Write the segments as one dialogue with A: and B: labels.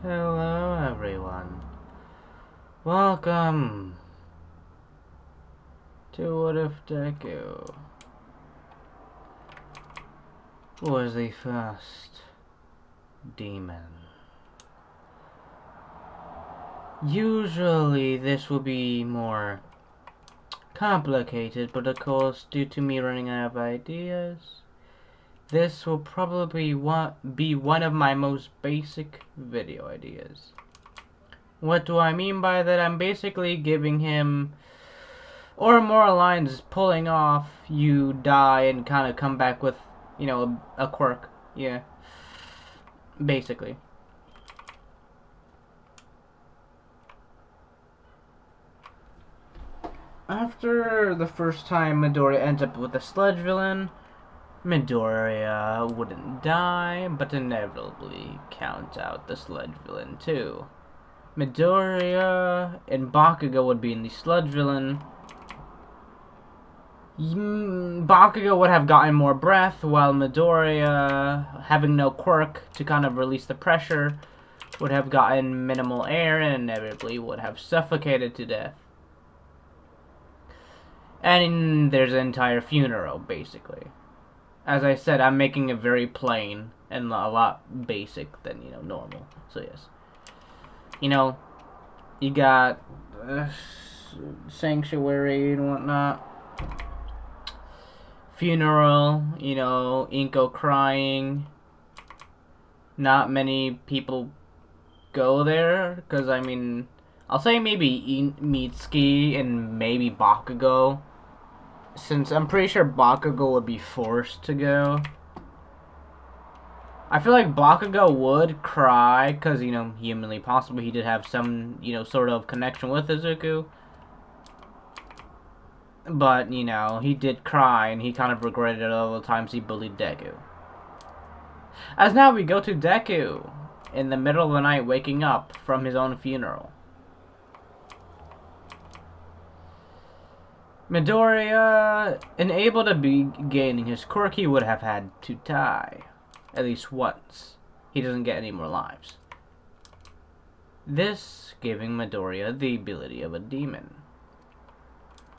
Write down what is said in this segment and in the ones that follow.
A: Hello everyone. Welcome to What If Deku was the first demon. Usually this will be more complicated, but of course due to me running out of ideas, this will probably be one of my most basic video ideas. What do I mean by that? I'm basically giving him, or more lines pulling off, you die and kind of come back with, a quirk. Yeah. Basically. After the first time Midoriya ends up with a sludge villain, Midoriya wouldn't die, but inevitably count out the sludge villain too. Midoriya and Bakugo would be in the sludge villain. Bakugo would have gotten more breath, while Midoriya, having no quirk to kind of release the pressure, would have gotten minimal air and inevitably would have suffocated to death. And there's an entire funeral, basically. As I said, I'm making it very plain and a lot basic than, normal. So yes. You got sanctuary and whatnot. Funeral, Inko crying. Not many people go there, because, I'll say maybe Mitsuki and maybe Bakugo. Since I'm pretty sure Bakugo would be forced to go. I feel like Bakugo would cry, because, humanly possible, he did have some, sort of connection with Izuku. But, he did cry, and he kind of regretted all the times he bullied Deku. As now we go to Deku, in the middle of the night waking up from his own funeral. Midoriya, unable to be gaining his quirk, he would have had to die. At least once. He doesn't get any more lives. This giving Midoriya the ability of a demon.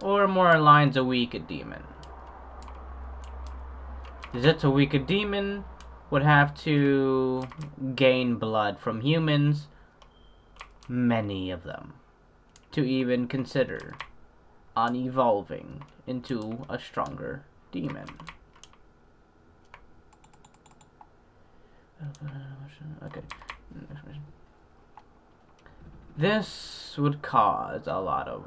A: Or more lines, a weak demon. Zitsuwika a demon would have to gain blood from humans. Many of them. To even consider on evolving into a stronger demon. Okay. This would cause a lot of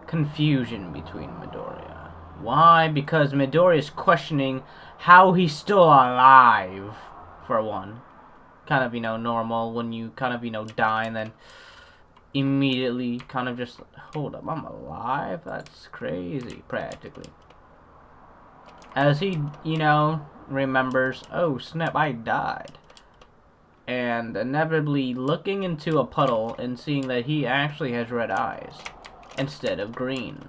A: confusion between Midoriya. Why? Because Midoriya is questioning how he's still alive, for one. Kind of, normal when you kind of, die and then immediately kind of just, hold up, I'm alive? That's crazy, practically. As he, remembers, oh snap, I died. And inevitably looking into a puddle and seeing that he actually has red eyes instead of green.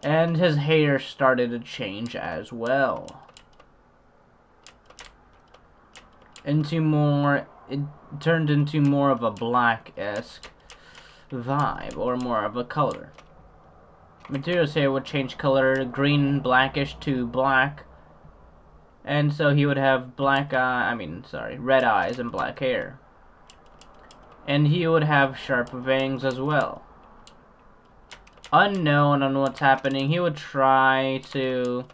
A: And his hair started to change as well. It turned into more of a black-esque vibe, or more of a color. Midoriya's hair would change color, green, blackish to black. And so he would have red eyes and black hair. And he would have sharp fangs as well. Unknown on what's happening, he would try to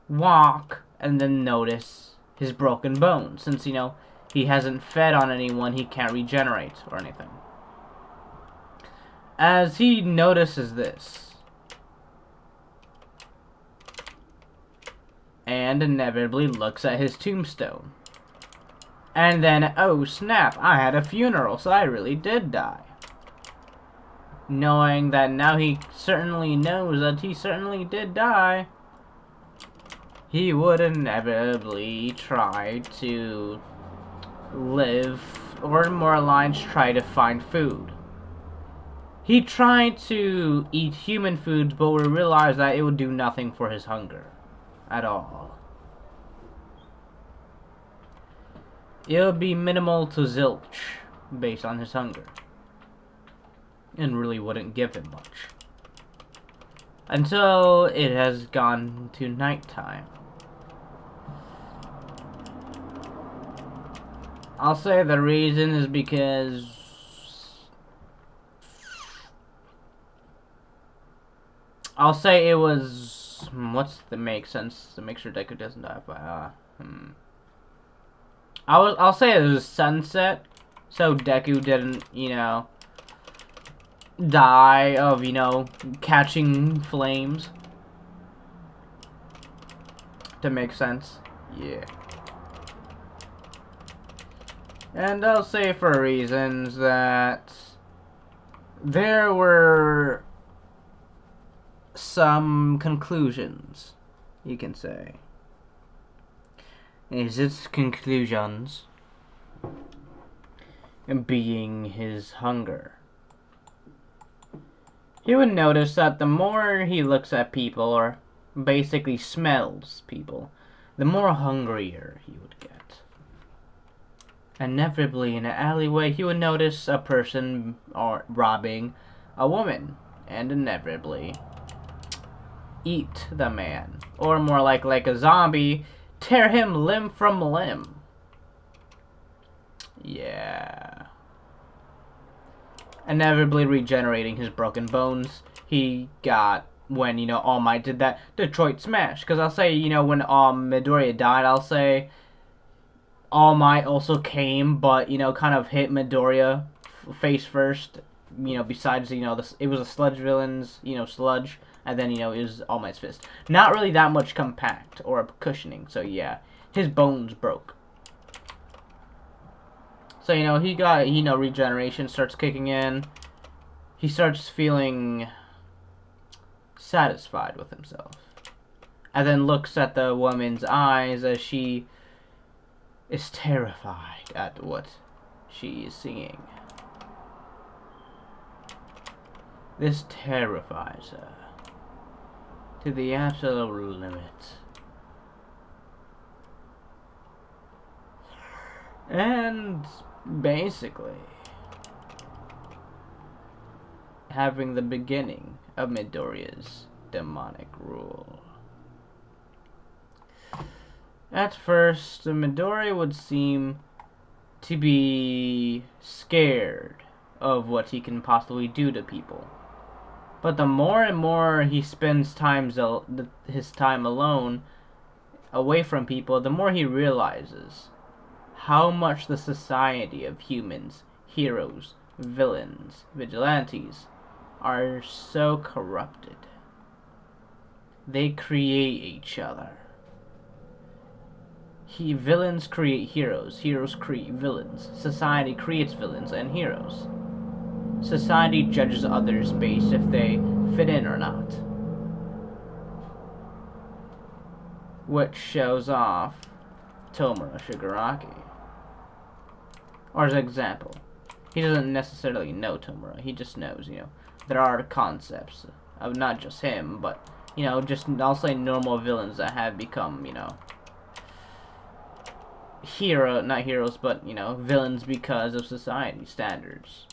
A: walk and then notice his broken bones. Since, he hasn't fed on anyone, he can't regenerate or anything. As he notices this, and inevitably looks at his tombstone. And then, oh snap, I had a funeral, so I really did die. Knowing that now he certainly knows that he certainly did die, he would inevitably try to live, or more lines, try to find food. He tried to eat human foods, but would realize that it would do nothing for his hunger at all. it would be minimal to zilch based on his hunger. And really wouldn't give him much. Until it has gone to nighttime. I'll say the reason is because I'll say it was what's the make sense to make sure Deku doesn't die by I'll say it was sunset, so Deku didn't, you know, die of, you know, catching flames. To make sense. Yeah. And I'll say for reasons that there were some conclusions, you can say. Is its conclusions being his hunger. He would notice that the more he looks at people, or basically smells people, the more hungrier he would get. Inevitably, in an alleyway, he would notice a person robbing a woman, and inevitably eat the man. Or more like a zombie, tear him limb from limb. Yeah. Inevitably regenerating his broken bones. He got when, you know, All Might did that Detroit Smash. Because I'll say, you know, when Midoriya died, I'll say All Might also came, but, you know, kind of hit Midoriya face first. You know, besides, you know, it was a sludge villain's, you know, sludge. And then, you know, it was All Might's fist. Not really that much compact or cushioning. So, yeah, his bones broke. So, you know, he got, you know, regeneration starts kicking in. He starts feeling satisfied with himself. And then looks at the woman's eyes as she is terrified at what she is seeing. This terrifies her to the absolute limit. And basically having the beginning of Midoriya's demonic rule. At first, Midoriya would seem to be scared of what he can possibly do to people. But the more and more he spends his time alone, away from people, the more he realizes how much the society of humans, heroes, villains, vigilantes, are so corrupted. They create each other. Villains create heroes, heroes create villains, society creates villains and heroes. Society judges others based if they fit in or not. Which shows off Tomura Shigaraki. Or as an example, he doesn't necessarily know Tomura, he just knows, you know, there are concepts of not just him, but, you know, just, I'll say normal villains that have become, you know, not heroes, but, you know, villains because of society standards.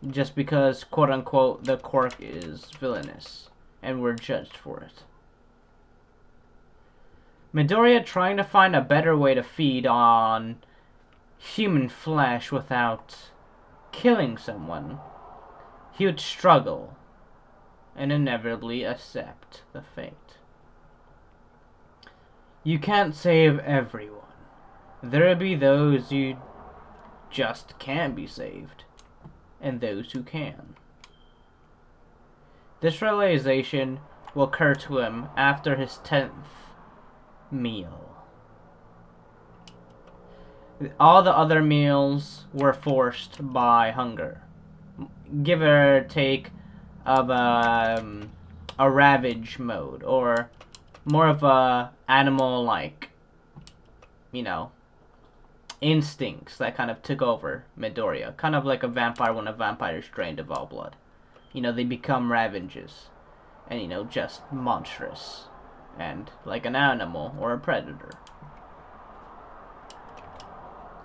A: Just because, quote-unquote, the quirk is villainous, and we're judged for it. Midoriya trying to find a better way to feed on human flesh without killing someone, he would struggle and inevitably accept the fate. You can't save everyone. There will be those who just can't be saved, and those who can. This realization will occur to him after his 10th meal. All the other meals were forced by hunger. Give or take of a ravage mode, or more of a animal-like, you know, instincts that kind of took over Midoriya. Kind of like a vampire when a vampire is drained of all blood. You know, they become ravages. And, you know, just monstrous. And like an animal or a predator.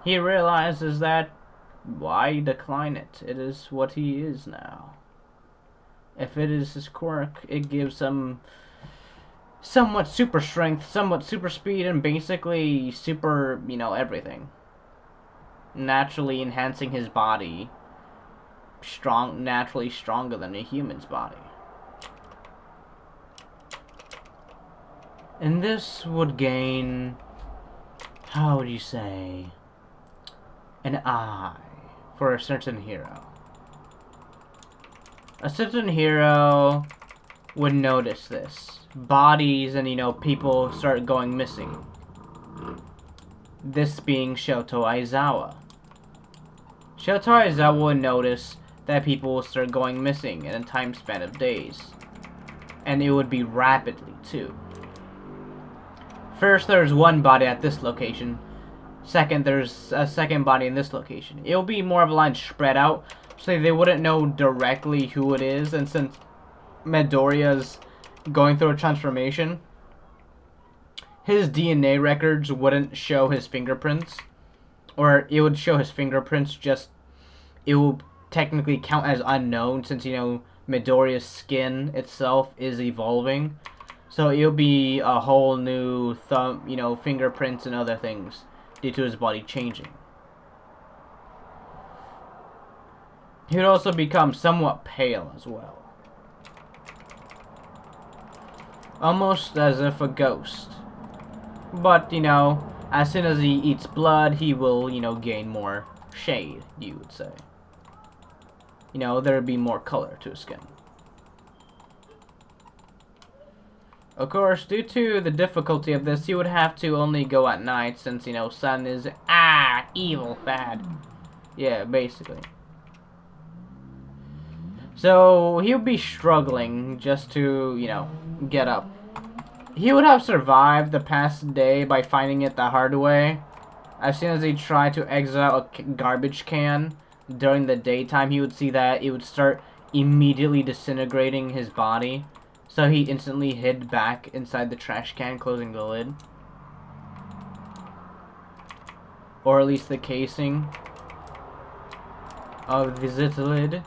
A: he realizes that why decline it? It is what he is now. If it is his quirk, it gives him somewhat super strength, somewhat super speed, and basically super, everything. Naturally enhancing his body naturally stronger than a human's body. And this would gain, how would you say, an eye for a certain hero. A certain hero would notice this. Bodies and, people start going missing. This being Shoto Aizawa. Shoto Aizawa would notice that people will start going missing in a time span of days. And it would be rapidly, too. First, there's one body at this location. Second, there's a second body in this location. It'll be more of a line spread out, so they wouldn't know directly who it is. And since Midoriya's going through a transformation, his DNA records wouldn't show his fingerprints. Or it would show his fingerprints, just it will technically count as unknown since, Midoriya's skin itself is evolving. So it'll be a whole new thumb, fingerprints and other things due to his body changing. He would also become somewhat pale as well. Almost as if a ghost. But, as soon as he eats blood, he will, gain more shade, you would say. There would be more color to his skin. Of course, due to the difficulty of this, he would have to only go at night since, sun is, evil, bad. Yeah, basically. So, he would be struggling just to, get up. He would have survived the past day by finding it the hard way. As soon as he tried to exit out a garbage can during the daytime, he would see that it would start immediately disintegrating his body. So he instantly hid back inside the trash can, closing the lid. Or at least the casing of the lid.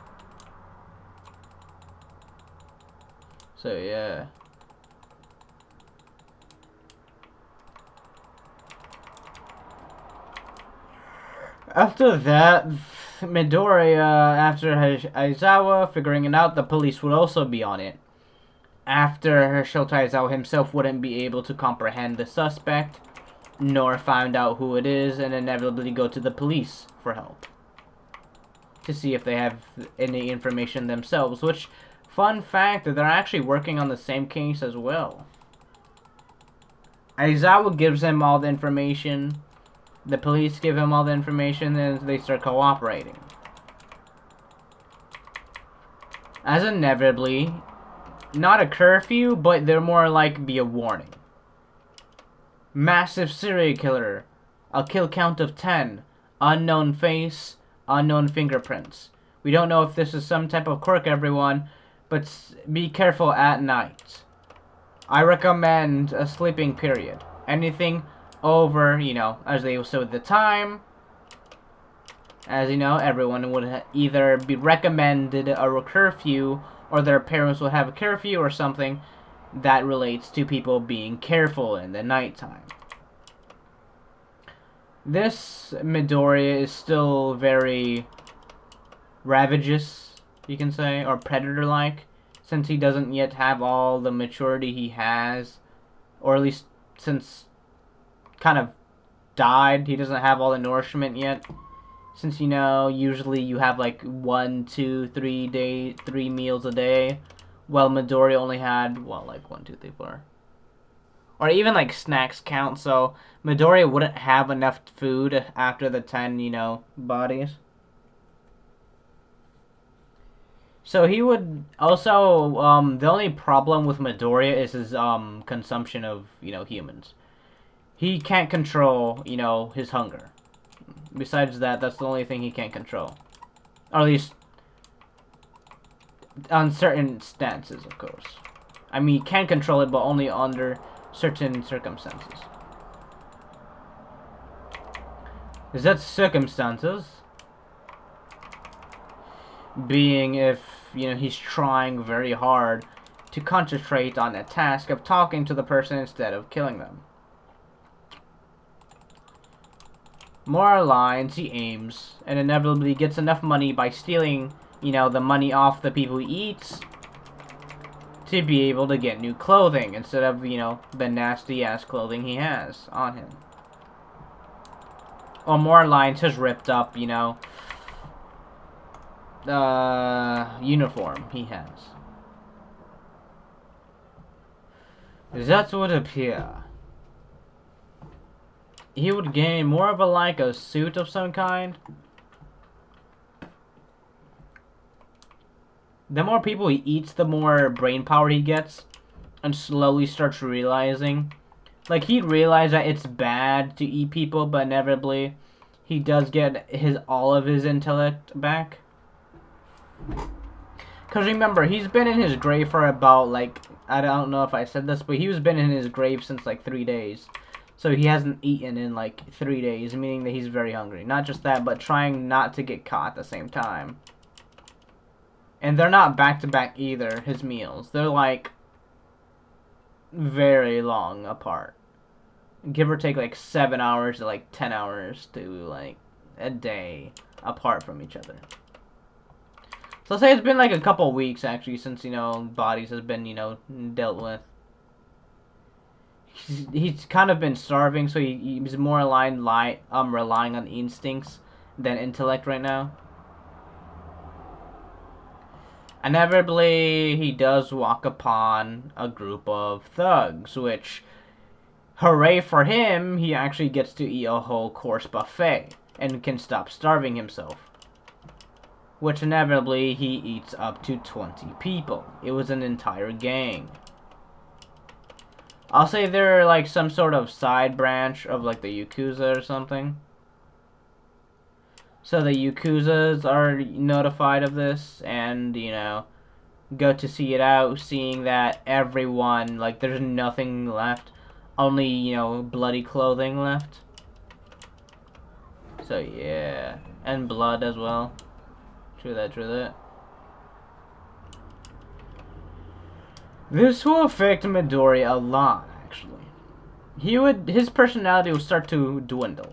A: So yeah. After that, Midoriya, after Aizawa figuring it out, the police would also be on it. After Shoto Aizawa himself wouldn't be able to comprehend the suspect, nor find out who it is, and inevitably go to the police for help. To see if they have any information themselves, which, fun fact, they're actually working on the same case as well. Aizawa gives him all the information, the police give him all the information, and they start cooperating. As inevitably, not a curfew, but they're more like be a warning. Massive serial killer. A kill count of 10. Unknown face. Unknown fingerprints. We don't know if this is some type of quirk, everyone, but be careful at night. I recommend a sleeping period. Anything over, as they will say at the time. As everyone would either be recommended a curfew, or their parents will have a curfew or something that relates to people being careful in the nighttime. This Midoriya is still very ravageous, you can say, or predator-like, since he doesn't yet have all the maturity he has, or at least since kind of died, he doesn't have all the nourishment yet. Since, usually you have like 1, 2, 3 meals a day. Well, Midoriya only had, like 1, 2, 3, 4. Or even like snacks count, so Midoriya wouldn't have enough food after the 10, bodies. So he would also, the only problem with Midoriya is his consumption of, humans. He can't control, his hunger. Besides that, that's the only thing he can't control. Or at least, on certain stances, of course. I mean, he can control it, but only under certain circumstances. Is that circumstances? Being if, you know, he's trying very hard to concentrate on the task of talking to the person instead of killing them. More lines he aims, and inevitably gets enough money by stealing, you know, the money off the people he eats to be able to get new clothing instead of, you know, the nasty ass clothing he has on him. Or more lines his ripped up, you know, uniform he has. That would appear. He would gain more of a suit of some kind. The more people he eats, the more brain power he gets, and slowly starts realizing. Like, he'd realize that it's bad to eat people, but inevitably he does get all of his intellect back. Because remember, he's been in his grave for about, like, I don't know if I said this, but he's been in his grave since, like, 3 days. So he hasn't eaten in, like, 3 days, meaning that he's very hungry. Not just that, but trying not to get caught at the same time. And they're not back-to-back either, his meals. They're, like, very long apart. Give or take, like, 7 hours to, like, 10 hours to, like, a day apart from each other. So I'll say it's been, like, a couple weeks, actually, since, you know, bodies has been, you know, dealt with. He's kind of been starving, so he's more relying on instincts than intellect right now. Inevitably, he does walk upon a group of thugs, which, hooray for him, he actually gets to eat a whole course buffet and can stop starving himself. Which inevitably, he eats up to 20 people. It was an entire gang. I'll say they're like some sort of side branch of like the Yakuza or something. So the Yakuzas are notified of this and, you know, go to see it out, seeing that everyone, like, there's nothing left. Only, you know, bloody clothing left. So, yeah. And blood as well. True that, true that. This will affect Midori a lot, actually. His personality will start to dwindle.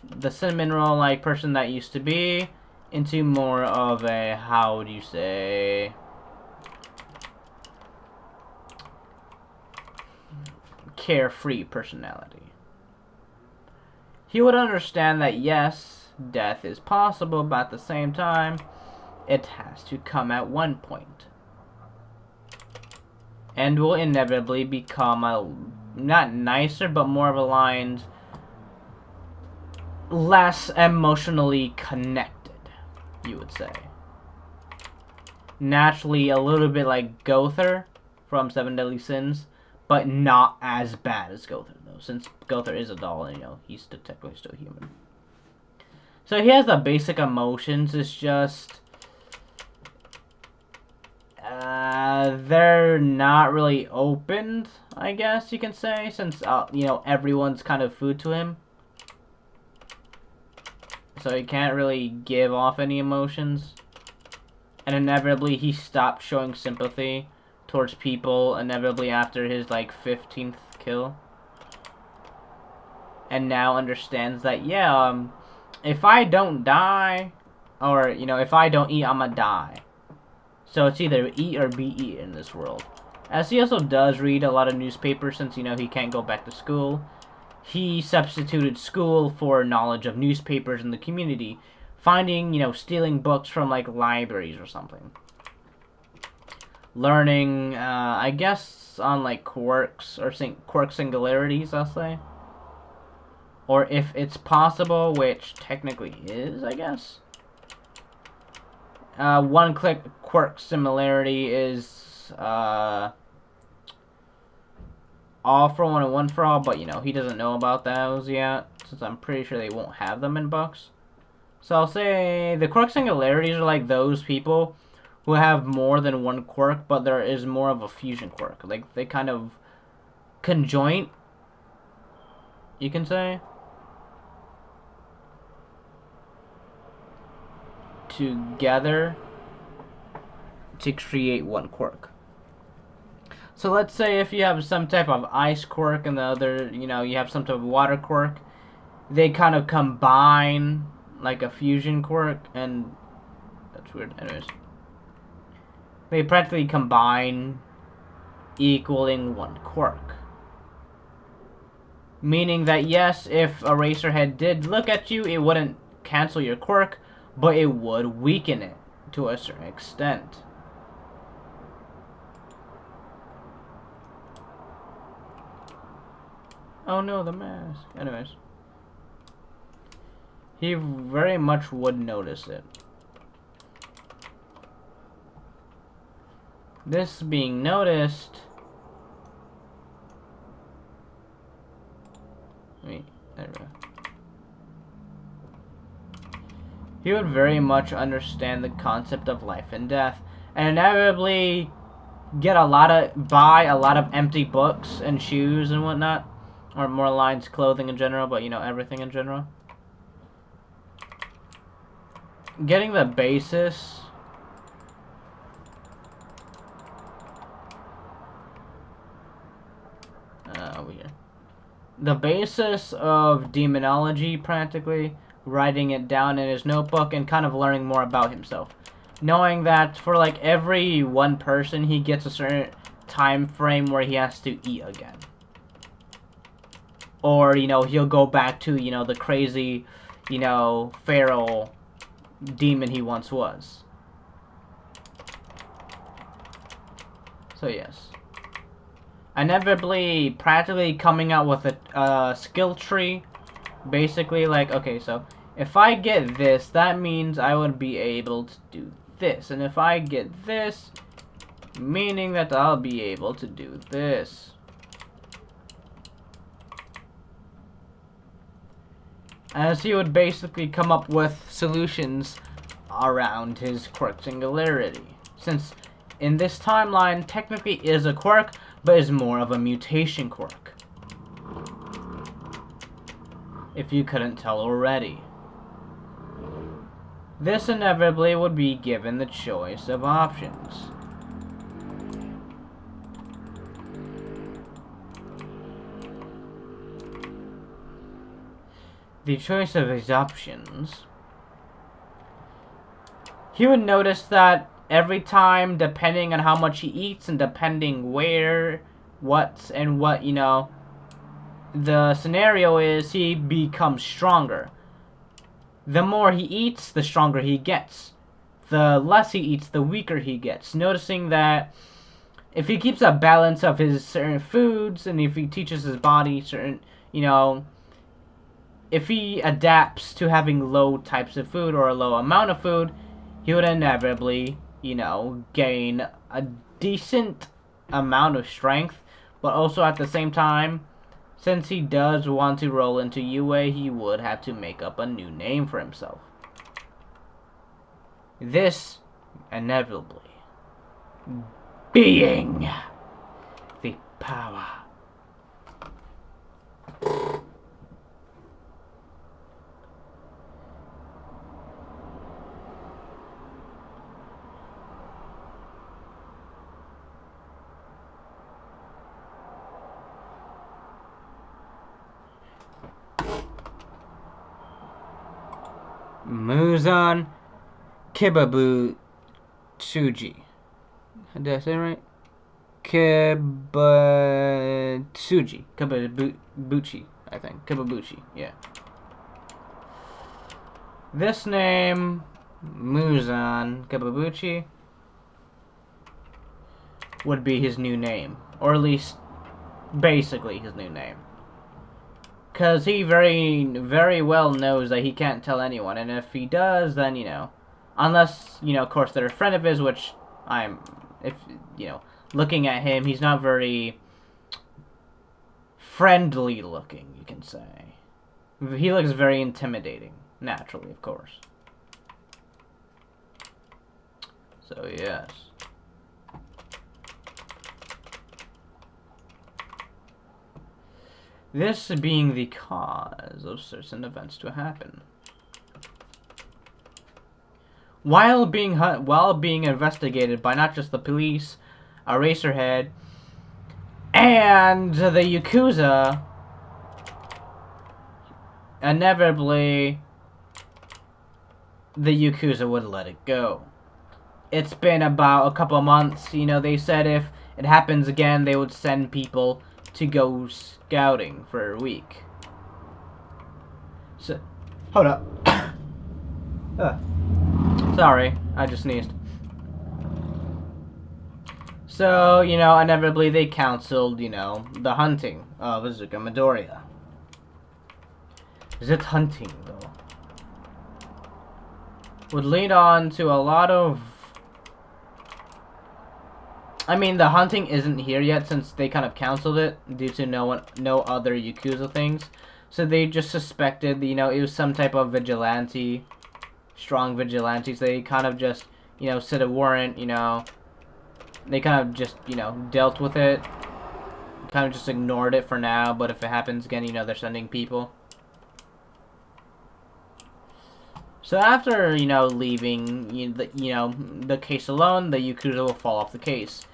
A: The cinnamon roll like person that used to be into more of a, how would you say, carefree personality. He would understand that yes, death is possible, but at the same time, it has to come at one point. And will inevitably become not nicer, but more of aligned, less emotionally connected, you would say. Naturally, a little bit like Gother from Seven Deadly Sins, but not as bad as Gother, though, since Gother is a doll, and, you know, he's technically still human. So he has the basic emotions, it's just they're not really opened, I guess you can say, since, you know, everyone's kind of food to him. So he can't really give off any emotions. And inevitably, he stopped showing sympathy towards people, inevitably after his, like, 15th kill. And now understands that, yeah, if I don't die, or, you know, if I don't eat, I'ma die. So it's either eat or be eaten in this world. As he also does read a lot of newspapers since, you know, he can't go back to school. He substituted school for knowledge of newspapers in the community. Finding, you know, stealing books from, like, libraries or something. Learning, I guess, on, like, quirks, or quirk singularities, I'll say. Or if it's possible, which technically is, I guess. One-click quirk similarity is, all for one and one for all, but, you know, he doesn't know about those yet, since I'm pretty sure they won't have them in books. So I'll say the quirk singularities are like those people who have more than one quirk, but there is more of a fusion quirk. Like, they kind of conjoint, you can say. together to create one quirk. So let's say if you have some type of ice quirk and the other, you know, you have some type of water quirk, they kind of combine like a fusion quirk, and that's weird. Anyways, they practically combine, equaling one quirk. Meaning that yes, if Eraserhead did look at you, it wouldn't cancel your quirk, but it would weaken it to a certain extent. Oh no, the mask. Anyways. He very much would notice it. This being noticed... Wait, there we go. He would very much understand the concept of life and death, and inevitably buy a lot of empty books and shoes and whatnot. Or more lines, clothing in general, but you know, everything in general. Getting the basis. Over here. The basis of demonology, practically. Writing it down in his notebook and kind of learning more about himself. Knowing that for like every one person, he gets a certain time frame where he has to eat again. Or, you know, he'll go back to, you know, the crazy, you know, feral demon he once was. So, yes. Inevitably, practically coming out with a skill tree. Basically, like, okay, so if I get this, that means I would be able to do this. And if I get this, meaning that I'll be able to do this. As he would basically come up with solutions around his quirk singularity. Since in this timeline, technically is a quirk, but is more of a mutation quirk. If you couldn't tell already. This inevitably would be given the choice of options. The choice of his options. He would notice that every time, depending on how much he eats and depending where, what, you know, the scenario is, he becomes stronger. The more he eats, the stronger he gets. The less he eats, the weaker he gets. Noticing that if he keeps a balance of his certain foods, and if he teaches his body certain, you know, if he adapts to having low types of food or a low amount of food, he would inevitably, you know, gain a decent amount of strength, but also at the same time, since he does want to roll into UA, he would have to make up a new name for himself. This, inevitably, being the power. Muzan Kibabutsuji. Did I say it right? Kibabutsuji. Kibabuchi, I think. Kibabuchi, yeah. This name, Muzan Kibabuchi, would be his new name. Or at least, basically his new name. Because he very well knows that he can't tell anyone. And if he does, then, you know, unless, you know, of course, they're a friend of his, which you know, looking at him, he's not very friendly looking, you can say. He looks very intimidating, naturally, of course. So, yes. This being the cause of certain events to happen. while being investigated by not just the police, Eraserhead, and the Yakuza. Inevitably, the Yakuza would let it go. It's been about a couple of months. You know, they said if it happens again, they would send people to go scouting for a week. So, hold up. Sorry, I just sneezed. So, you know, inevitably they counseled, you know, the hunting of Izuku Midoriya. Is it hunting, though? Would lead on to a lot of... I mean, the hunting isn't here yet since they kind of canceled it due to no other Yakuza things. So they just suspected, you know, it was some type of vigilante, strong vigilantes. They kind of just, you know, set a warrant, you know. They kind of just, you know, dealt with it. Kind of just ignored it for now, but if it happens again, you know, they're sending people. So after, you know, leaving, you know, the case alone, the Yakuza will fall off the case.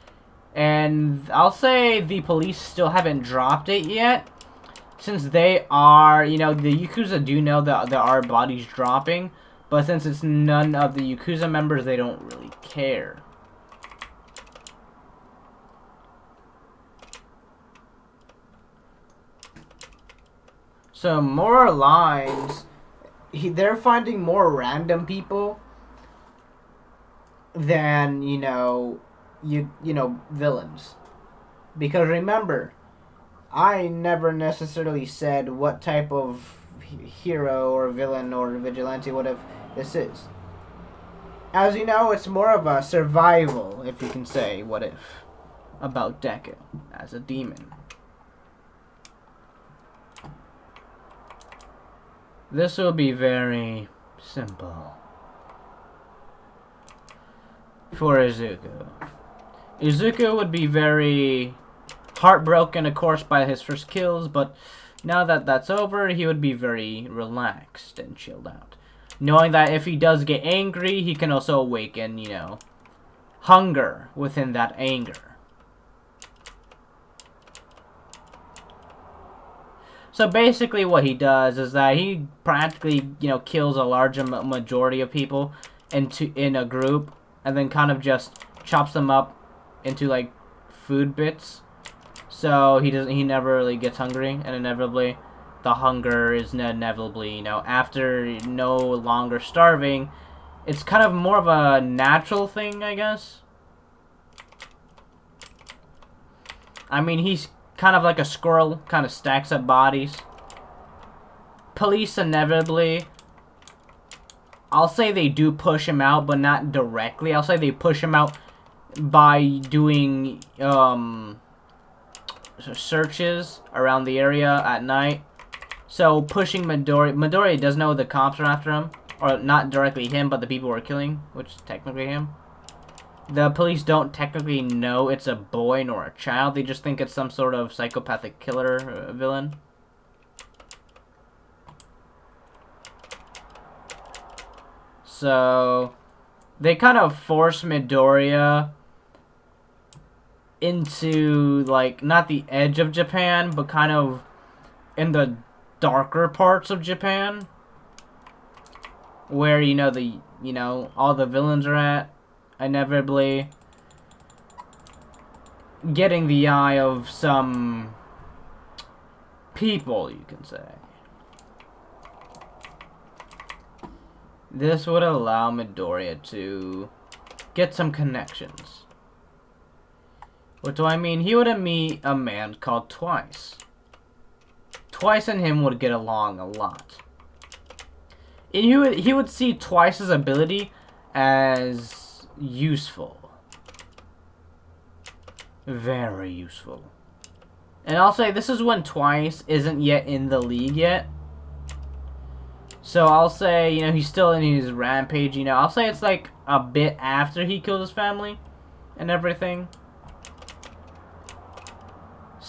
A: And I'll say the police still haven't dropped it yet. Since they are, you know, the Yakuza do know that there are bodies dropping. But since it's none of the Yakuza members, they don't really care. So more lines... they're finding more random people than, you know, villains. Because remember, I never necessarily said what type of hero or villain or vigilante, whatever this is. As you know, it's more of a survival, if you can say, what if, about Deku as a demon. This will be very simple for Izuku. Izuku would be very heartbroken, of course, by his first kills, but now that that's over, he would be very relaxed and chilled out. Knowing that if he does get angry, he can also awaken, you know, hunger within that anger. So basically what he does is that he practically, you know, kills a large majority of people in a group and then kind of just chops them up into like food bits. So he never really gets hungry, and inevitably the hunger is inevitably, you know, after no longer starving, it's kind of more of a natural thing, I guess. I mean, he's kind of like a squirrel, kind of stacks up bodies. Police inevitably, I'll say they do push him out, but not directly. I'll say they push him out by doing searches around the area at night. So pushing Midoriya does know the cops are after him, or not directly him, but the people who are killing, which is technically him. The police don't technically know it's a boy nor a child. They just think it's some sort of psychopathic killer villain. So they kind of force Midoriya into, like, not the edge of Japan, but kind of in the darker parts of Japan, where, you know, all the villains are at. Inevitably getting the eye of some people, you can say. This would allow Midoriya to get some connections. What do I mean? He would meet a man called Twice. Twice and him would get along a lot. And he would see Twice's ability as useful. Very useful. And I'll say this is when Twice isn't yet in the league yet. So I'll say, you know, he's still in his rampage, you know. I'll say it's like a bit after he killed his family and everything.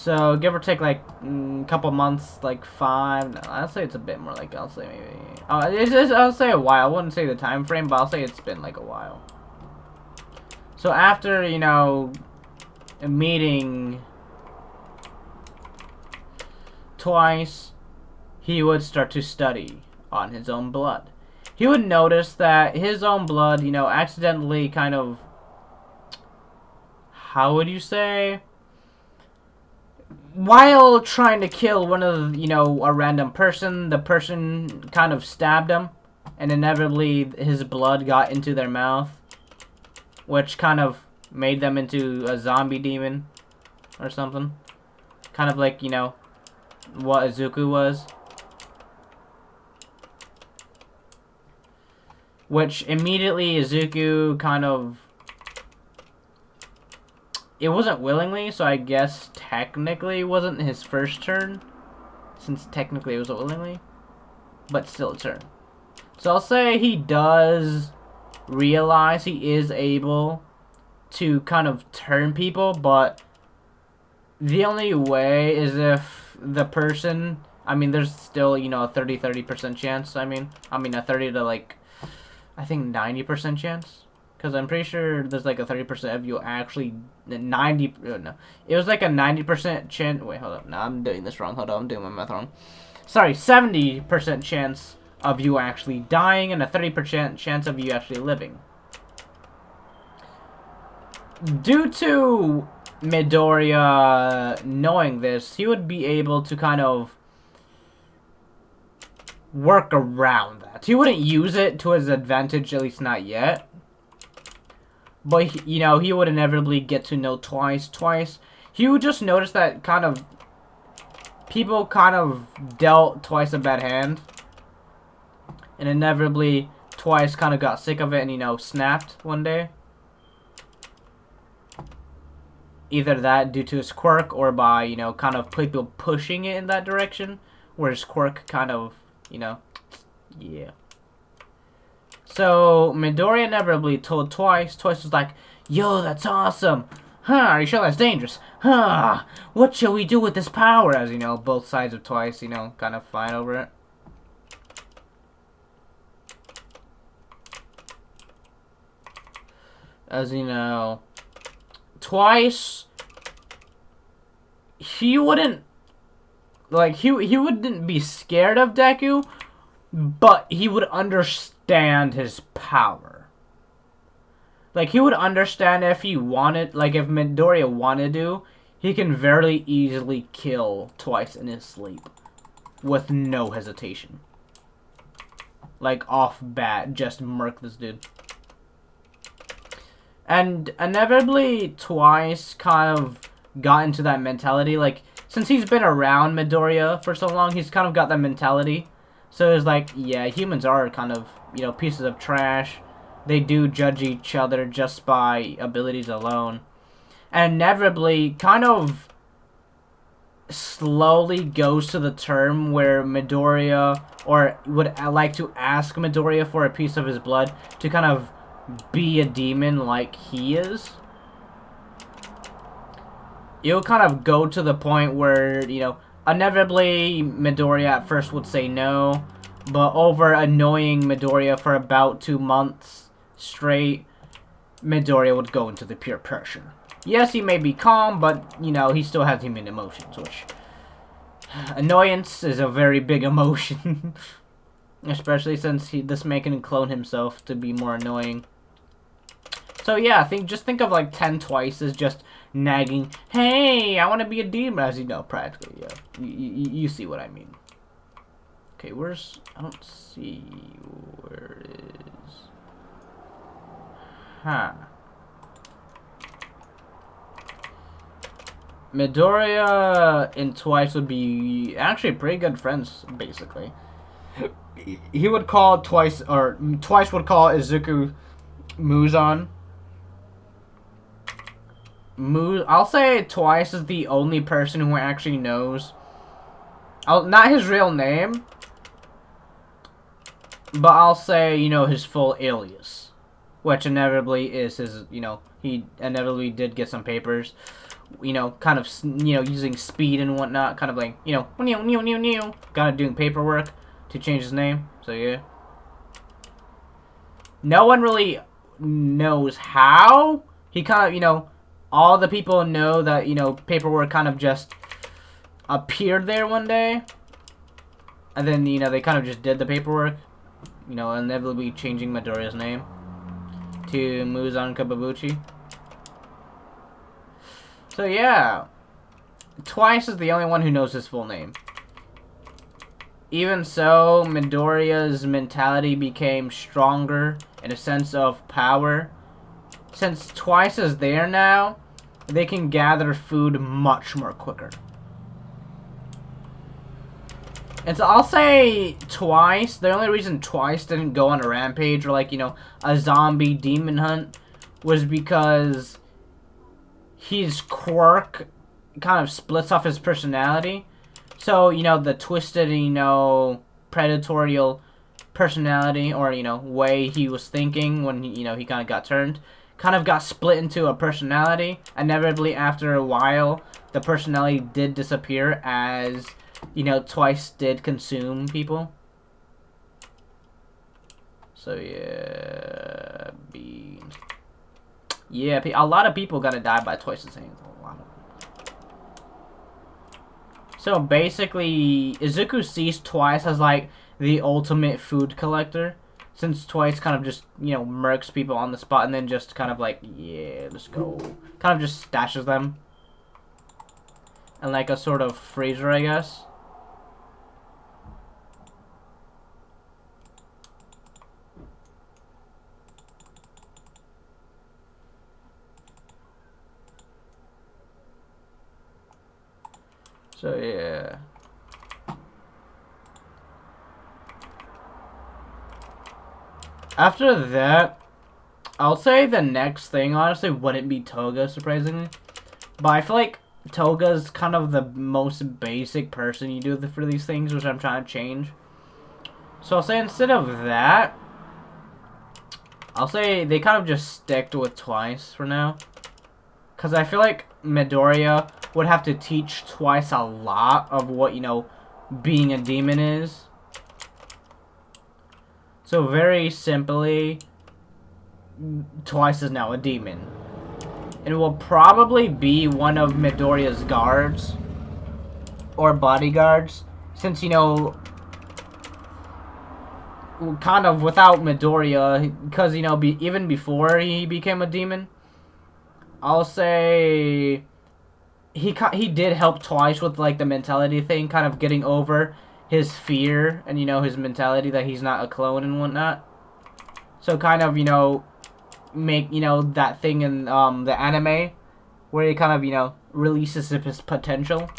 A: So give or take like a couple months, like 5. No, I'll say it's a bit more. Like I'll say maybe. I'll say a while. I wouldn't say the time frame, but I'll say it's been like a while. So after meeting twice, he would start to study on his own blood. He would notice that his own blood, accidentally kind of, how would you say? While trying to kill one of, a random person, the person kind of stabbed him, and inevitably his blood got into their mouth, which kind of made them into a zombie demon or something. Kind of like, what Izuku was. Which immediately Izuku kind of... It wasn't willingly, so I guess technically it wasn't his first turn. Since technically it was willingly. But still a turn. So I'll say he does realize he is able to kind of turn people, but the only way is if the person... I mean, there's still, a 30% chance. I mean, a 30 to, like, I think 90% chance. Because I'm pretty sure there's, like, a 30% of you actually... 90... No. It was, like, a 90% chance... Wait, hold up. No, I'm doing this wrong. Hold on, I'm doing my math wrong. Sorry, 70% chance of you actually dying and a 30% chance of you actually living. Due to Midoriya knowing this, he would be able to kind of work around that. He wouldn't use it to his advantage, at least not yet. But, he would inevitably get to know twice. He would just notice that kind of people kind of dealt twice a bad hand. And inevitably, twice kind of got sick of it and, snapped one day. Either that due to his quirk or by, kind of people pushing it in that direction. Where his quirk kind of, yeah. So, Midoriya inevitably told Twice. Twice was like, yo, that's awesome. Huh, are you sure that's dangerous? Huh, what shall we do with this power? As, both sides of Twice, kind of fight over it. As Twice, he wouldn't, like, he wouldn't be scared of Deku, but he would understand his power. Like, he would understand if he wanted, like, if Midoriya wanted to, he can very easily kill Twice in his sleep. With no hesitation. Like, off bat, just murk this dude. And inevitably, Twice kind of got into that mentality. Like, since he's been around Midoriya for so long, he's kind of got that mentality. So it's like, yeah, humans are kind of, pieces of trash. They do judge each other just by abilities alone. And inevitably, kind of slowly goes to the term where Midoriya, or would like to ask Midoriya for a piece of his blood to kind of be a demon like he is. It'll kind of go to the point where, inevitably Midoriya at first would say no, but over annoying Midoriya for about 2 months straight, Midoriya would go into the pure pressure. Yes, he may be calm, but, he still has human emotions, which... Annoyance is a very big emotion. Especially since this man can clone himself to be more annoying. So yeah, just think of like 10 Twice as just nagging, hey, I want to be a demon, as practically, yeah. You see what I mean. Okay, I don't see where it is. Huh. Midoriya and Twice would be actually pretty good friends, basically. He would call Twice, or Twice would call Izuku Muzan. I'll say Twice is the only person who actually knows. Not his real name, but I'll say, his full alias. Which inevitably is his, he inevitably did get some papers. you know, kind of, you know, using speed and whatnot, kind of like, you know, kind of doing paperwork to change his name. So yeah. No one really knows how. He kind of, you know, all the people know that, you know, paperwork kind of just appeared there one day. And then, you know, they kind of just did the paperwork. You know, inevitably changing Midoriya's name to Muzan Kababuchi. So yeah. Twice is the only one who knows his full name. Even so, Midoriya's mentality became stronger in a sense of power. Since Twice is there now, they can gather food much more quicker. And so I'll say Twice, the only reason Twice didn't go on a rampage or like, you know, a zombie demon hunt was because his quirk kind of splits off his personality. So, you know, the twisted, you know, predatorial personality or, you know, way he was thinking when, you know, he kind of got turned, kind of got split into a personality. Inevitably, after a while, the personality did disappear as, you know, Twice did consume people. So, yeah, beans. Yeah, a lot of people gotta die by Twice's hands. A lot of them. So basically, Izuku sees Twice as like the ultimate food collector, since Twice kind of just, you know, murks people on the spot and then just kind of like, yeah, let's go. Kind of just stashes them. And like a sort of freezer, I guess. So yeah. After that, I'll say the next thing honestly wouldn't be Toga, surprisingly. But I feel like Toga's kind of the most basic person you do for these things, which I'm trying to change. So I'll say instead of that, I'll say they kind of just stick with Twice for now. Because I feel like Midoriya would have to teach Twice a lot of what, you know, being a demon is. So very simply, Twice is now a demon. And will probably be one of Midoriya's guards. Or bodyguards. Since, you know, kind of without Midoriya, because, you know, even before he became a demon, I'll say he did help Twice with like the mentality thing, kind of getting over his fear and, you know, his mentality that he's not a clone and whatnot. So kind of, you know, make, you know, that thing in the anime where he kind of, you know, releases his potential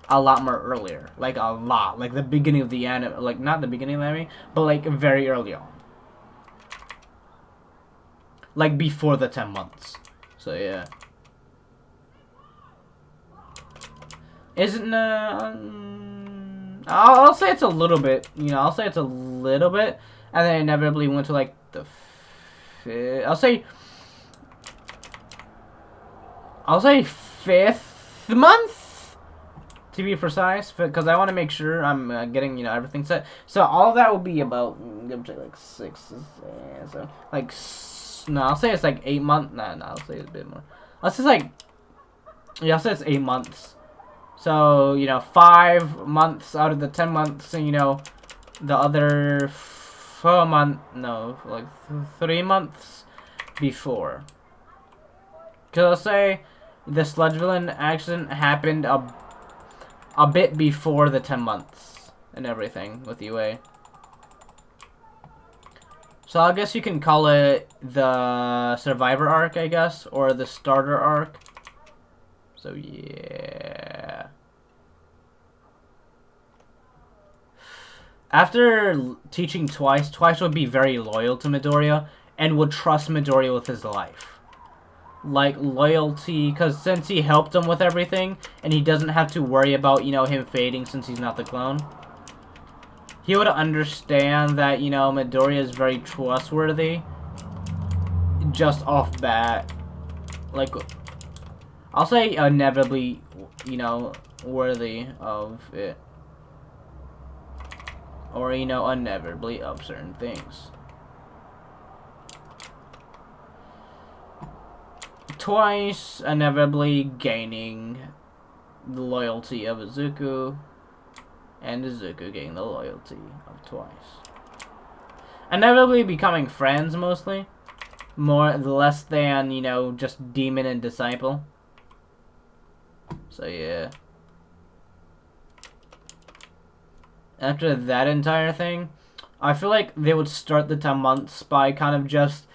A: a lot more earlier, like a lot, like the beginning of the anime, like not the beginning of the anime, but like very early on, like before the 10 months. So yeah. Isn't I'll say it's a little bit, you know, I'll say it's a little bit, and then inevitably went to like the I'll say 5th month to be precise, because I want to make sure I'm getting, you know, everything set. So all that will be about like 6, so like no, I'll say it's like 8 months. No, I'll say it's a bit more. I'll say like, yeah, I'll say it's 8 months. So, you know, 5 months out of the 10 months, and, you know, the other 4 months, no, like 3 months before. Because I'll say the sludge villain accident happened a bit before the 10 months and everything with UA. So I guess you can call it the Survivor arc, I guess, or the Starter arc. So yeah. After teaching Twice, Twice would be very loyal to Midoriya and would trust Midoriya with his life. Like loyalty, because since he helped him with everything, and he doesn't have to worry about, you know, him fading since he's not the clone. He would understand that, you know, Midoriya is very trustworthy just off bat. Like, I'll say inevitably, you know, worthy of it. Or, you know, inevitably of certain things. Twice, inevitably gaining the loyalty of Izuku, and Izuku gaining the loyalty of Twice. Inevitably becoming friends, mostly. Less than, you know, just demon and disciple. So, yeah. After that entire thing, I feel like they would start the 10 months by kind of just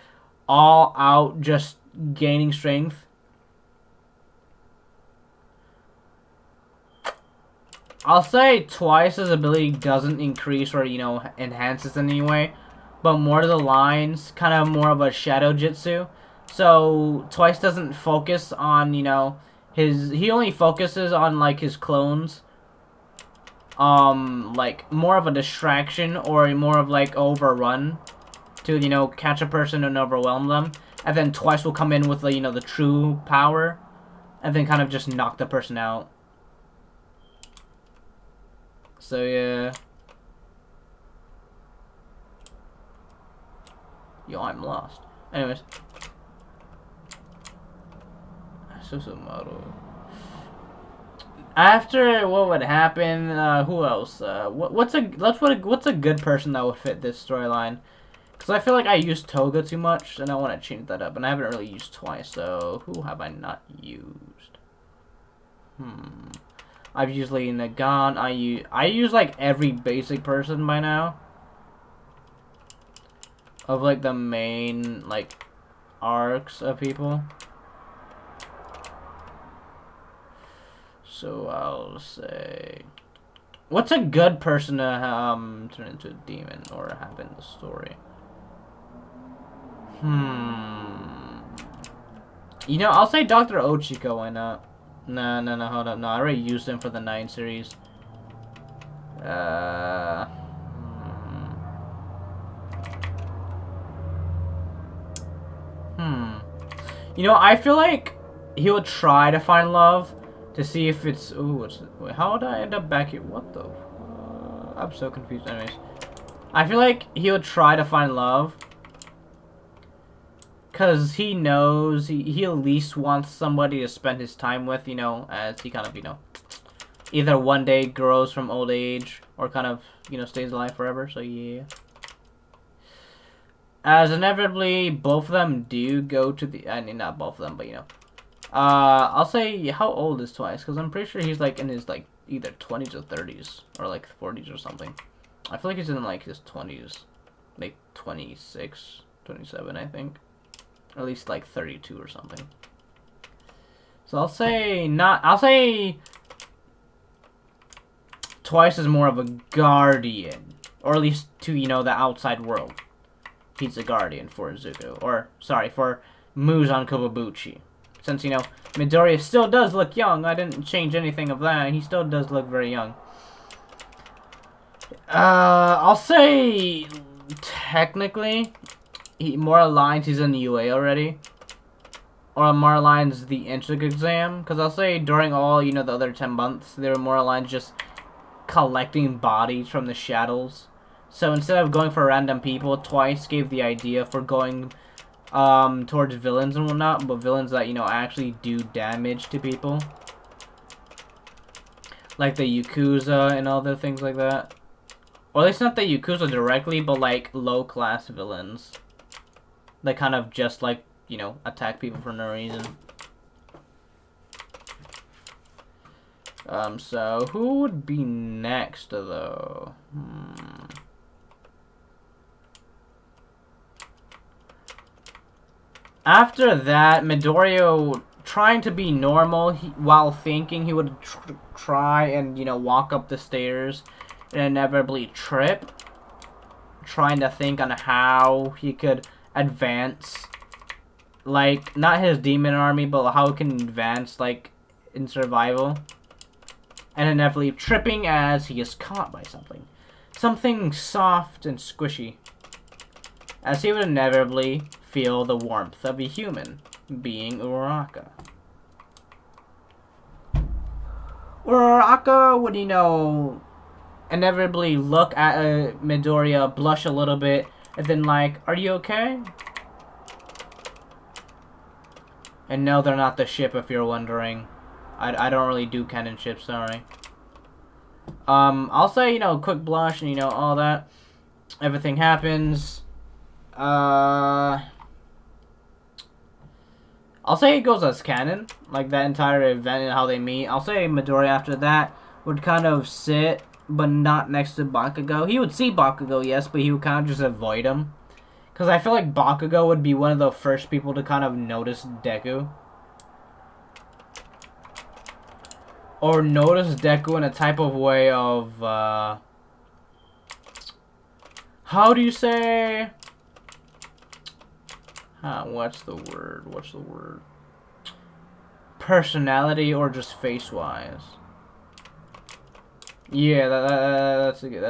A: all out, just gaining strength. I'll say Twice's ability doesn't increase or, you know, enhances in any way, but more to the lines, kind of more of a shadow jutsu. So Twice doesn't focus on, you know, he only focuses on like his clones. Like more of a distraction or more of like overrun to, you know, catch a person and overwhelm them. And then Twice will come in with the, you know, the true power and then kind of just knock the person out. So yeah. Yo, I'm lost. Anyways. Susumaru. After what would happen, who else? What's a good person that would fit this storyline? Because I feel like I use Toga too much, and I want to change that up. And I haven't really used Twice, so who have I not used? I've used Lady Nagan. I use like every basic person by now. Of like the main like arcs of people. So I'll say, what's a good person to turn into a demon or have in the story? You know, I'll say Dr. Ochiko. Why not? No, hold up. No, I already used him for the 9 series. You know, I feel like he would try to find love to see if it's. Ooh, wait, how would I end up back here? What the? I'm so confused. Anyways, I feel like he would try to find love. Because he knows he at least wants somebody to spend his time with, you know, as he kind of, you know, either one day grows from old age or kind of, you know, stays alive forever. So, yeah. As inevitably, both of them do go to the... I mean, not both of them, but, you know. I'll say, how old is Twice? Because I'm pretty sure he's, like, in his, like, either 20s or 30s. Or, like, 40s or something. I feel like he's in, like, his 20s. Like, 26, 27, I think. Or at least, like, 32 or something. So, I'll say Twice is more of a guardian. Or at least to, you know, the outside world. He's a guardian for Izuku. Or, sorry, for Muzan Kobabuchi. Since, you know, Midoriya still does look young. I didn't change anything of that. He still does look very young. I'll say, technically, he more aligns he's in the UA already. Or more aligns the entrance exam. Because I'll say during all, you know, the other 10 months, they were more aligned just collecting bodies from the shadows. So instead of going for random people, Twice gave the idea for going towards villains and whatnot, but villains that, you know, actually do damage to people. Like the Yakuza and other things like that. Or at least not the Yakuza directly, but like low-class villains. That kind of just like, you know, attack people for no reason. So who would be next though? After that, Midoriya trying to be normal while thinking he would try and, you know, walk up the stairs and inevitably trip. Trying to think on how he could advance. Like, not his demon army, but how he can advance, like, in survival. And inevitably tripping as he is caught by something. Something soft and squishy. As he would inevitably feel the warmth of a human, being Uraraka. Or Akka would, you know, inevitably look at Midoriya, blush a little bit, and then like, are you okay? And no, they're not the ship, if you're wondering. I don't really do canon ships, sorry. I'll say, you know, quick blush and, you know, all that. Everything happens. I'll say it goes as canon, like that entire event and how they meet. I'll say Midoriya after that would kind of sit, but not next to Bakugo. He would see Bakugo, yes, but he would kind of just avoid him. Because I feel like Bakugo would be one of the first people to kind of notice Deku. Or notice Deku in a type of way of, how do you say? What's the word? Personality or just face-wise? Yeah, that's a good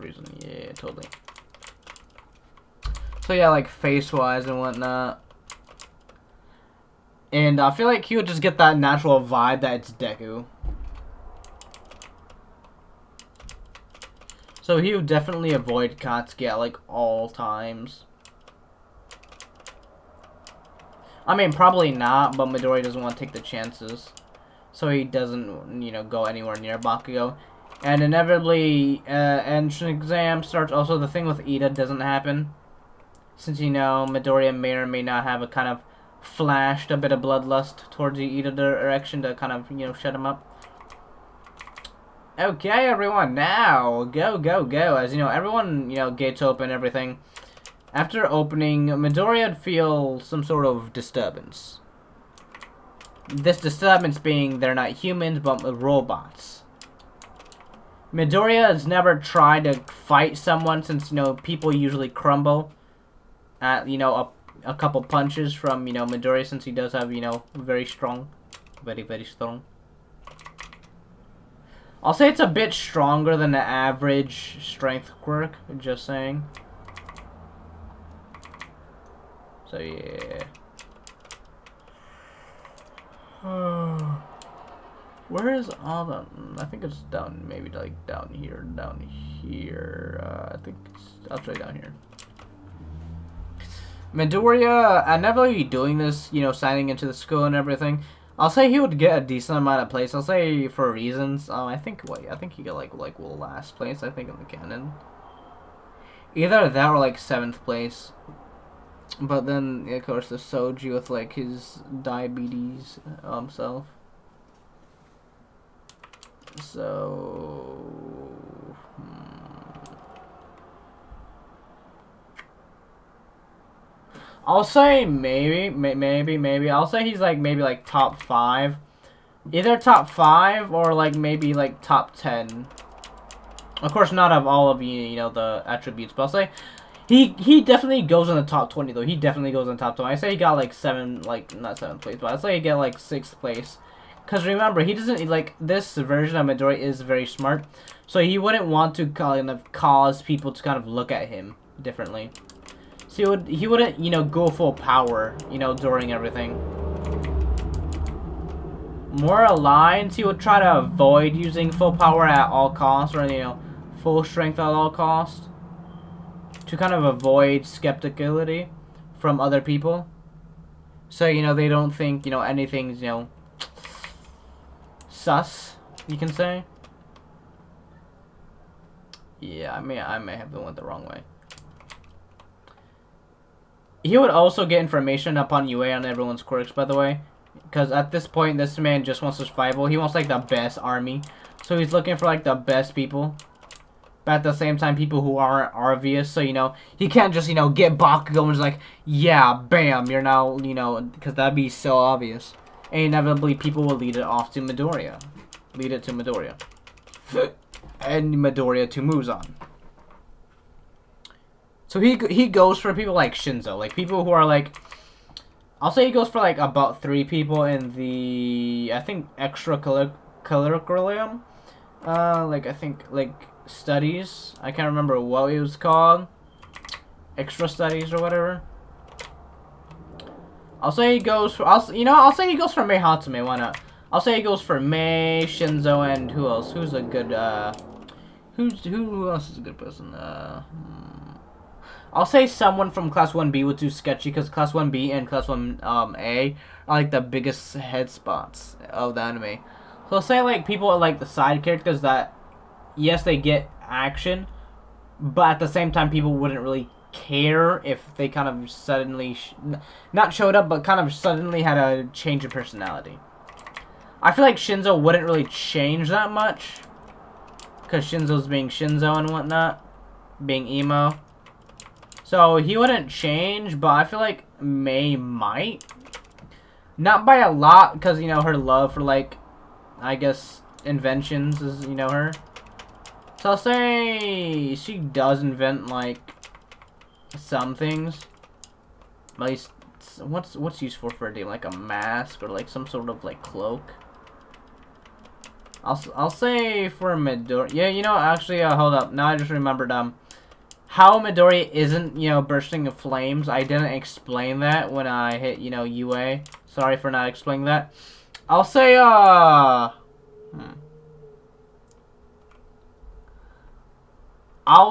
A: reason. Yeah, totally. So yeah, like face-wise and whatnot. And I feel like he would just get that natural vibe that it's Deku. So he would definitely avoid Katsuki at like all times. I mean, probably not, but Midoriya doesn't want to take the chances. So he doesn't, you know, go anywhere near Bakugo. And inevitably, entrance exam starts. Also, the thing with Ida doesn't happen. Since, you know, Midoriya may or may not have a kind of flashed a bit of bloodlust towards the Ida direction to kind of, you know, shut him up. Okay, everyone, now, go, go, go. As, you know, everyone, you know, gates open, everything. After opening, Midoriya would feel some sort of disturbance. This disturbance being they're not humans, but robots. Midoriya has never tried to fight someone since, you know, people usually crumble at, you know, a couple punches from, you know, Midoriya, since he does have, you know, very strong. Very, very strong. I'll say it's a bit stronger than the average strength quirk, just saying. So, yeah. Where is all the... I think it's down, maybe like down here. I think it's... I'll try down here. Midoriya, I never really doing this, you know, signing into the school and everything. I'll say he would get a decent amount of place. I'll say for reasons. I think he got like last place, I think, in the canon. Either that or like 7th place. But then, of course, the Soji with, like, his diabetes self. So... I'll say maybe. I'll say he's, like, maybe, like, top 5. Either top 5 or, like, maybe, like, top 10. Of course, not of all of, you know, the attributes, but I'll say... He definitely goes in the top 20 though. He definitely goes in the top 20. I say he got like 7, like not 7th place, but I say he got like 6th place. Cause remember, he doesn't like this version of Midoriya is very smart, so he wouldn't want to kind of cause people to kind of look at him differently. So he wouldn't, you know, go full power, you know, during everything. More aligned, he would try to avoid using full power at all costs, or, you know, full strength at all costs. To kind of avoid skepticality from other people. So, you know, they don't think, you know, anything's, you know, sus, you can say. Yeah, I may have went the wrong way. He would also get information upon UA on everyone's quirks, by the way. Because at this point, this man just wants survival. He wants, like, the best army. So he's looking for, like, the best people. But at the same time, people who aren't obvious, so, you know, he can't just, you know, get Bakugo and just like, yeah, bam, you're now, you know, because that'd be so obvious. And inevitably, people will lead it off to Midoriya. Lead it to Midoriya. And Midoriya to Muzan. So he goes for people like Shinzo, like people who are like, I'll say he goes for like about 3 people in the, I think, extracurriculum. Like, I think, like, studies. I can't remember what it was called. Extra studies or whatever. I'll say he goes for, I'll say he goes for Mei Hatsume, why not? I'll say it goes for Mei, Shinzo, and who else? Who's a good, who else is a good person? I'll say someone from Class 1B was too sketchy, because Class 1B and Class 1A are like the biggest head spots of the anime. So I'll say like people are like the side characters that, yes, they get action, but at the same time people wouldn't really care if they kind of suddenly, not showed up, but kind of suddenly had a change of personality. I feel like Shinzo wouldn't really change that much, because Shinzo's being Shinzo and whatnot, being emo. So he wouldn't change, but I feel like Mei might. Not by a lot, because, you know, her love for, like, I guess, inventions is, you know, her. So I'll say she does invent, like, some things. At least, what's useful for a day? Like a mask or, like, some sort of, like, cloak. I'll say for Midori. Yeah, you know, actually, hold up. Now I just remembered, how Midori isn't, you know, bursting of flames. I didn't explain that when I hit, you know, UA. Sorry for not explaining that. I'll say, I'll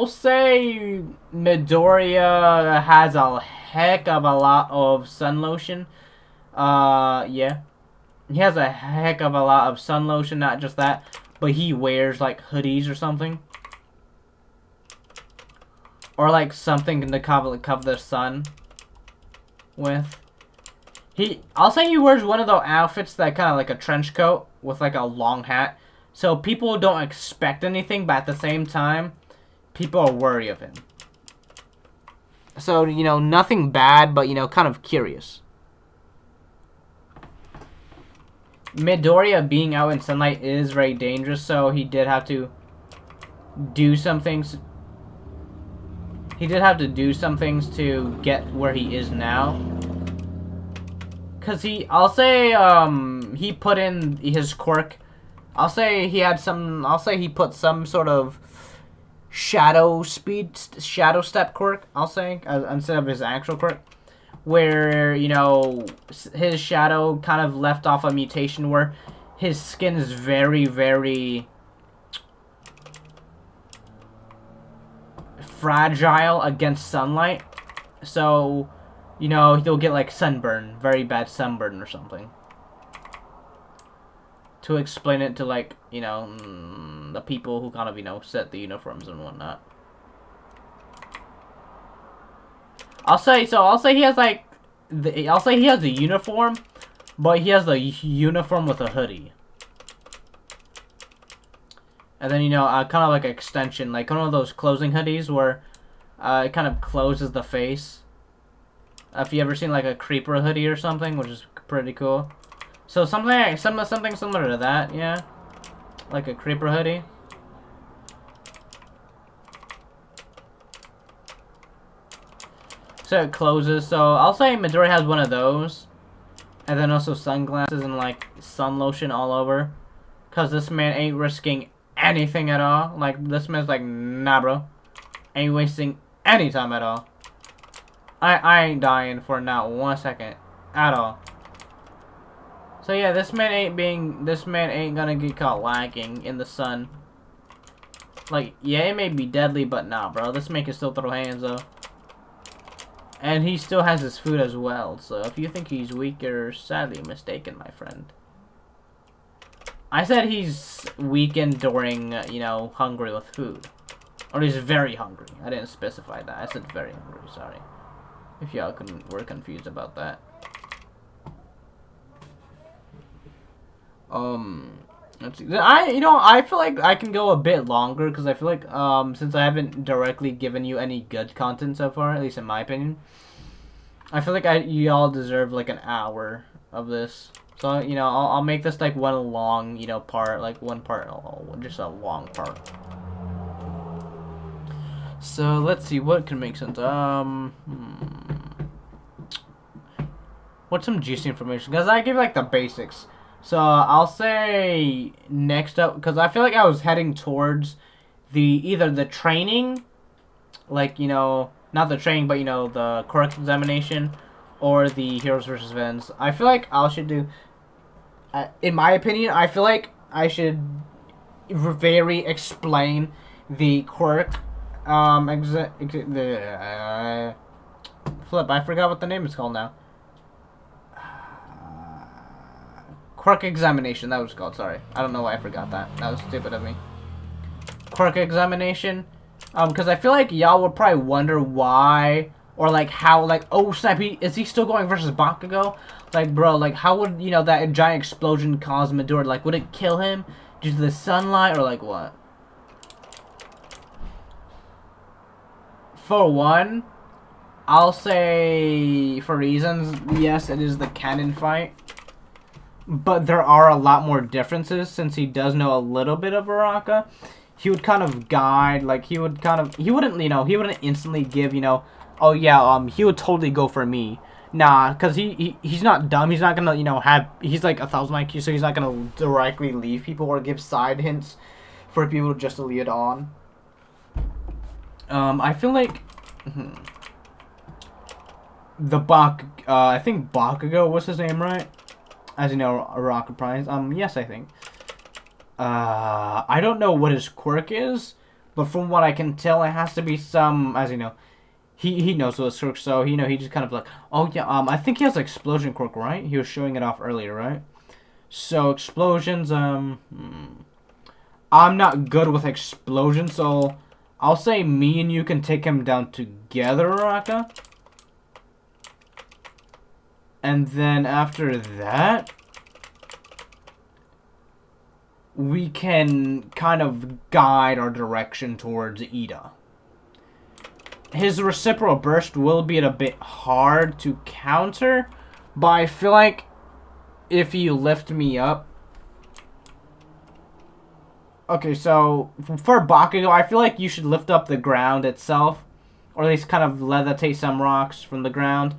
A: say Midoriya has a heck of a lot of sun lotion. Yeah. He has a heck of a lot of sun lotion, not just that, but he wears, like, hoodies or something. Or, like, something to cover the sun with. I'll say he wears one of those outfits that kind of like a trench coat with, like, a long hat. So people don't expect anything, but at the same time, people are wary of him. So, you know, nothing bad, but, you know, kind of curious. Midoriya being out in sunlight is very dangerous, so he did have to do some things. He did have to do some things to get where he is now. Cause I'll say, he put in his quirk. I'll say he put some sort of shadow step quirk, I'll say, instead of his actual quirk. Where, you know, his shadow kind of left off a mutation where his skin is very, very fragile against sunlight. So, you know, he'll get like sunburn, very bad sunburn or something. To explain it to, like, you know, the people who kind of, you know, set the uniforms and whatnot. I'll say he has, like, I'll say he has the uniform, but he has the uniform with a hoodie. And then, you know, kind of like an extension, like one of those closing hoodies where it kind of closes the face. If you ever seen, like, a creeper hoodie or something, which is pretty cool. So something similar to that, yeah. Like a creeper hoodie. So it closes. So I'll say Midori has one of those. And then also sunglasses and, like, sun lotion all over. Because this man ain't risking anything at all. Like, this man's like, nah, bro. Ain't wasting any time at all. I ain't dying for not 1 second. At all. So yeah, this man ain't gonna get caught lacking in the sun. Like, yeah, it may be deadly, but nah, bro. This man can still throw hands, though. And he still has his food as well, so if you think he's weak, you're sadly mistaken, my friend. I said he's weakened during, you know, hungry with food. Or he's very hungry. I didn't specify that. I said very hungry, sorry. If y'all were confused about that. Let's see. I feel like I can go a bit longer because I feel like since I haven't directly given you any good content so far, at least in my opinion, I feel like y'all deserve like an hour of this. So, you know, I'll make this like one long, you know, part, like one part, just a long part. So let's see what can make sense. What's some juicy information? Because I give like the basics. So I'll say next up, because I feel like I was heading towards either the training, like, you know, not the training, but, you know, the quirk examination, or the Heroes vs. Villains. I feel like I in my opinion, I feel like I should very explain the quirk. Flip. I forgot what the name is called now. Quirk examination. That was called. Sorry, I don't know why I forgot that. That was stupid of me. Quirk examination. Because I feel like y'all would probably wonder why, or like how, like, oh snap, is he still going versus Bakugo? Like, bro, like, how would, you know, that giant explosion cause Midoriya? Like, would it kill him due to the sunlight, or like what? For one, I'll say, for reasons, yes, it is the canon fight. But there are a lot more differences since he does know a little bit of Baraka. He would kind of guide, like, he wouldn't, you know, he wouldn't instantly give, you know, oh yeah, he would totally go for me. Nah, because he's not dumb. He's not gonna, you know, he's like 1,000 IQ, so he's not gonna directly leave people or give side hints for people just to lead on. I feel like I think Bakugo was his name, right? As you know, a Rocket Prize. Yes, I think. I don't know what his quirk is, but from what I can tell, it has to be some, as you know, he knows what his quirk, so, you know, he just kind of like, oh yeah, I think he has explosion quirk, right? He was showing it off earlier, right? So, explosions, I'm not good with explosions, so I'll say me and you can take him down together, Raka. And then after that, we can kind of guide our direction towards Ida. His reciprocal burst will be a bit hard to counter, but I feel like if you lift me up... Okay, so for Bakugo, I feel like you should lift up the ground itself, or at least kind of levitate some rocks from the ground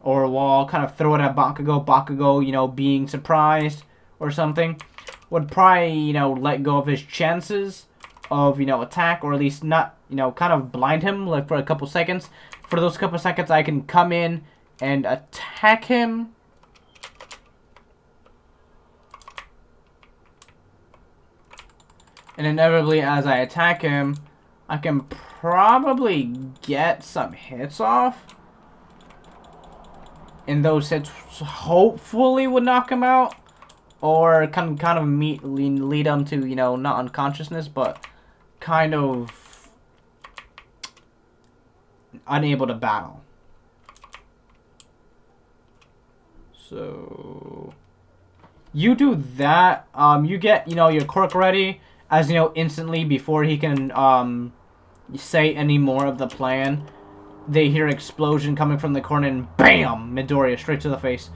A: or a wall, kind of throw it at Bakugo. Bakugo, you know, being surprised or something, would probably, you know, let go of his chances of, you know, attack, or at least not, you know, kind of blind him, like, for a couple seconds. For those couple seconds, I can come in and attack him. And inevitably, as I attack him, I can probably get some hits off. And those hits hopefully would knock him out, or kind of lead him to, you know, not unconsciousness, but kind of unable to battle. So you do that. You get, you know, your quirk ready, as you know, instantly before he can say any more of the plan. They hear explosion coming from the corner, and BAM! Midoriya straight to the face.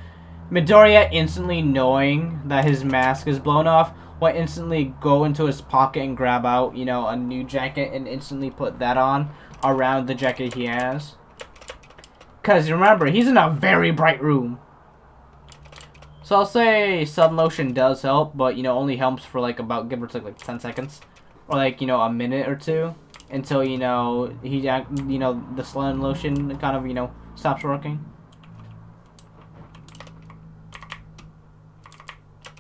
A: Midoriya, instantly knowing that his mask is blown off, will instantly go into his pocket and grab out, you know, a new jacket and instantly put that on around the jacket he has. Because remember, he's in a very bright room. So I'll say sun lotion does help, but, you know, only helps for like about, give or take, like 10 seconds. Or like, you know, a minute or two. Until, you know, the sun lotion kind of, you know, stops working.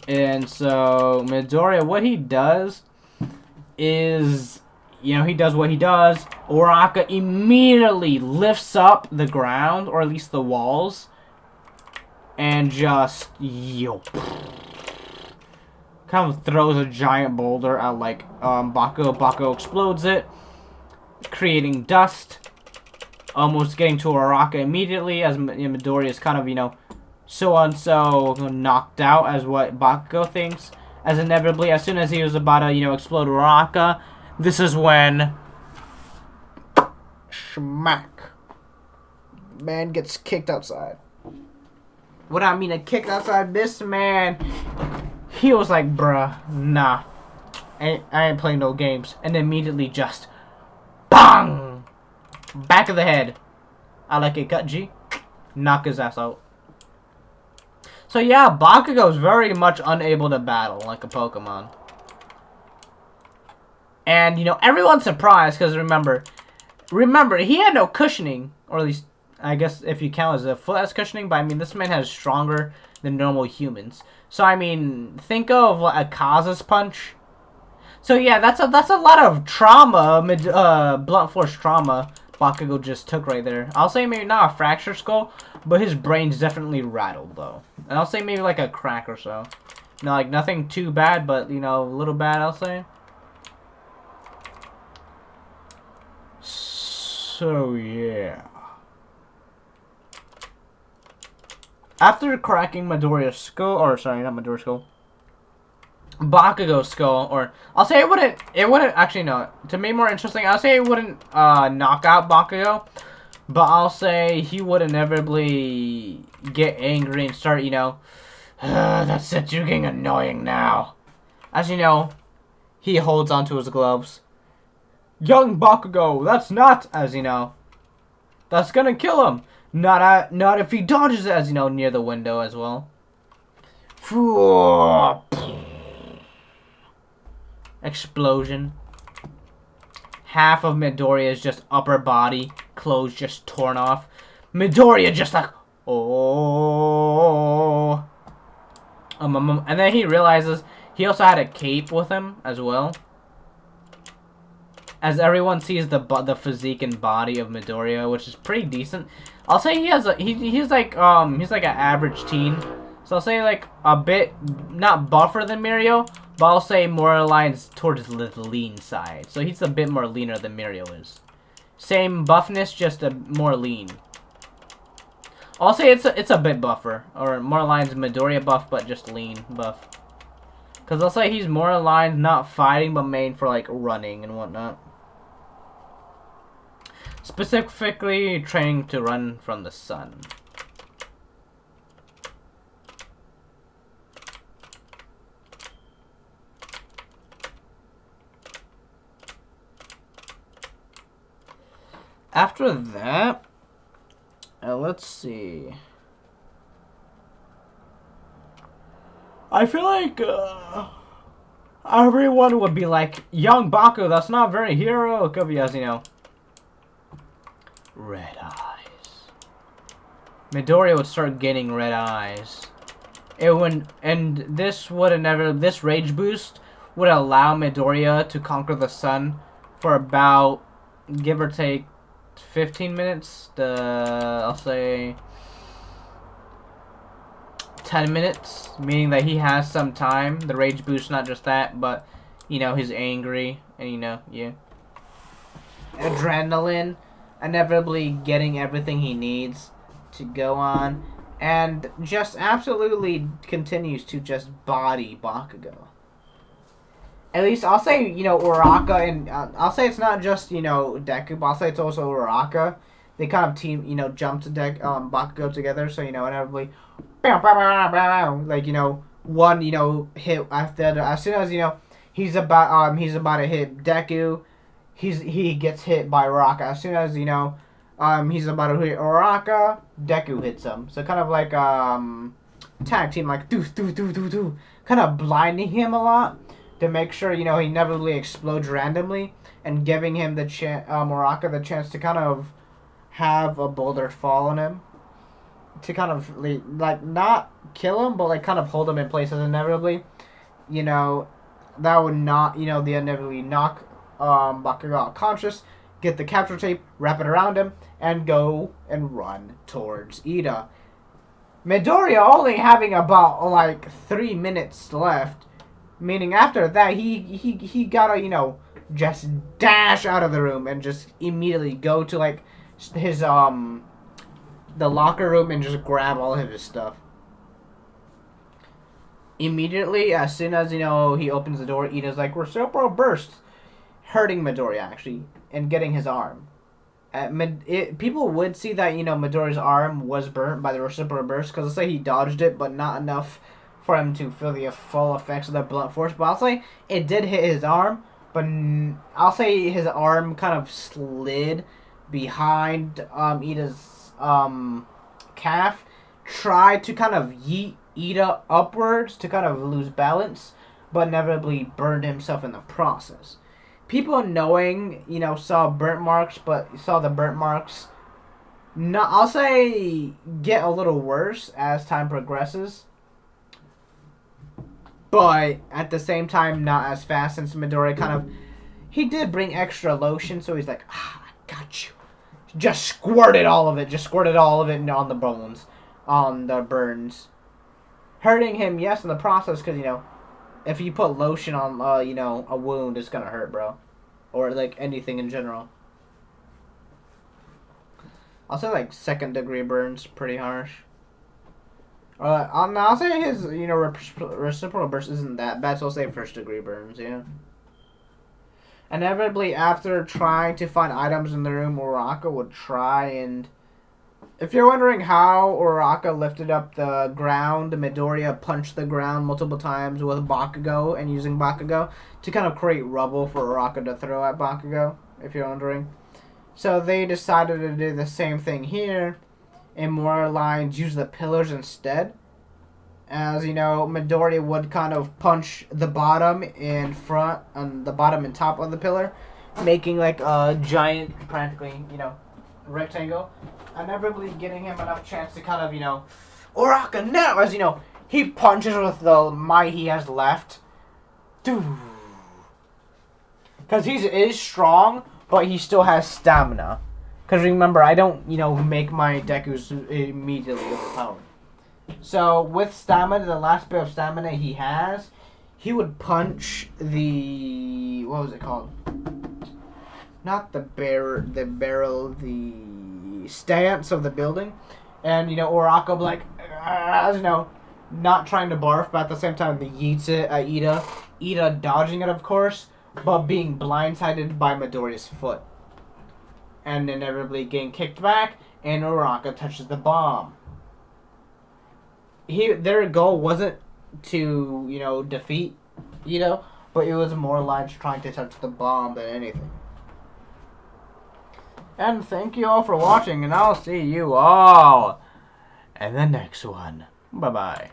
A: And so, Midoriya, what he does is, you know, he does what he does. Uraka immediately lifts up the ground, or at least the walls, and just, kind of throws a giant boulder at, like, Bakugo. Bakugo explodes it, creating dust, almost getting to Uraka immediately, as Midoriya is kind of, you know, so knocked out, as what Bakugo thinks. As inevitably, as soon as he was about to, you know, explode Uraka, this is when schmack, man gets kicked outside. What I mean, kicked outside, this man, he was like, bruh, nah, I ain't playing no games, and immediately just bang! Back of the head. I like it, cut G. Knock his ass out. So yeah, Bakugo's very much unable to battle like a Pokemon. And, you know, everyone's surprised because remember, he had no cushioning. Or at least, I guess if you count as a foot as cushioning, but I mean, this man has stronger than normal humans. So I mean, think of a Kaza's punch. So yeah, that's a lot of trauma, blunt force trauma Bakugo just took right there. I'll say maybe not a fractured skull, but his brain's definitely rattled though. And I'll say maybe like a crack or so. No, like nothing too bad, but you know, a little bad I'll say. So yeah. After cracking Midoriya's skull, or sorry, not Midoriya's skull, Bakugo's skull, or I'll say it wouldn't actually no. To make it more interesting, I'll say it wouldn't knock out Bakugo, but I'll say he would inevitably get angry and start, you know, that's it, you're getting annoying now. As you know, he holds onto his gloves. Young Bakugo, that's not, as you know, that's gonna kill him. Not if he dodges it, as you know, near the window as well. Explosion. Half of Midoriya's just upper body, clothes just torn off. Midoriya just like, oh. And then he realizes he also had a cape with him as well. As everyone sees the physique and body of Midoriya, which is pretty decent. I'll say he has he's like an average teen. So I'll say like a bit not buffer than Mirio, but I'll say more aligns towards the lean side. So he's a bit more leaner than Mirio is. Same buffness, just a more lean. I'll say it's a bit buffer, or more aligns Midoriya buff, but just lean buff. Cause I'll say he's more aligned, not fighting, but main for like running and whatnot. Specifically, training to run from the sun. After that, let's see. I feel like everyone would be like, young Baku, that's not very heroic of you, as you know. Red eyes. Midoriya would start getting red eyes. It would, and this would never. This rage boost would allow Midoriya to conquer the sun for about, give or take, 15 minutes. I'll say 10 minutes, meaning that he has some time. The rage boost, not just that, but you know, he's angry, and you know, yeah. Adrenaline, inevitably getting everything he needs to go on, and just absolutely continues to just body Bakugo. At least I'll say, you know, Uraka, and I'll say it's not just, you know, Deku, but I'll say it's also Uraka. They kind of team, you know, jump to Bakugo together, so, you know, inevitably, like, you know, one, you know, hit after the other. As soon as, you know, he's about to hit Deku, he gets hit by Uraka. As soon as, you know, he's about to hit Uraka, Deku hits him. So kind of like tag team, like do, kind of blinding him a lot to make sure, you know, he never really explodes randomly, and giving him the Uraka the chance to kind of have a boulder fall on him to kind of like not kill him, but like kind of hold him in place, as inevitably, you know, that would not, you know, the inevitably knock Bakugo conscious, get the capture tape, wrap it around him, and go and run towards Ida. Midoriya only having about like 3 minutes left, meaning after that he gotta, you know, just dash out of the room and just immediately go to like his the locker room and just grab all of his stuff. Immediately, as soon as, you know, he opens the door, Ida's like, reciprocal burst, hurting Midoriya actually, and getting his arm. People would see that, you know, Midoriya's arm was burnt by the reciprocal burst, because let's say he dodged it, but not enough for him to feel the full effects of the blunt force. But I'll say it did hit his arm, but I'll say his arm kind of slid behind Ida's calf, tried to kind of yeet Ida upwards to kind of lose balance, but inevitably burned himself in the process. People knowing, you know, saw burnt marks, but saw the burnt marks No, I'll say get a little worse as time progresses. But at the same time, not as fast since Midoriya kind of... He did bring extra lotion, so he's like, I got you. Just squirted all of it. Just squirted all of it on the bones. On the burns. Hurting him, yes, in the process, because, if you put lotion on, a wound, it's gonna hurt, bro. Or, like, anything in general. I'll say, like, 2nd-degree burns, pretty harsh. I'll say his, reciprocal burst isn't that bad, so I'll say 1st-degree burns, yeah. Inevitably, after trying to find items in the room, Uraka would try and... If you're wondering how Uraka lifted up the ground, Midoriya punched the ground multiple times with Bakugo and using Bakugo to kind of create rubble for Uraka to throw at Bakugo, if you're wondering. So they decided to do the same thing here, and more lines use the pillars instead. As Midoriya would kind of punch the bottom and front, on the bottom and top of the pillar, making like a giant, practically, rectangle. Inevitably getting him enough chance to kind of, Uraka now, as he punches with the might he has left. Because he is strong, but he still has stamina. Because remember, I don't, make my dekus immediately overpowered. So, with stamina, the last bit of stamina he has, he would punch the... What was it called? Not the barrel, the stance of the building. And, Uraka would be like, not trying to barf, but at the same time, he yeets it at Ida. Ida dodging it, of course, but being blindsided by Midoriya's foot. And inevitably getting kicked back, and Uraka touches the bomb. Their goal wasn't to, defeat Ida, but it was more like trying to touch the bomb than anything. And thank you all for watching, and I'll see you all in the next one. Bye-bye.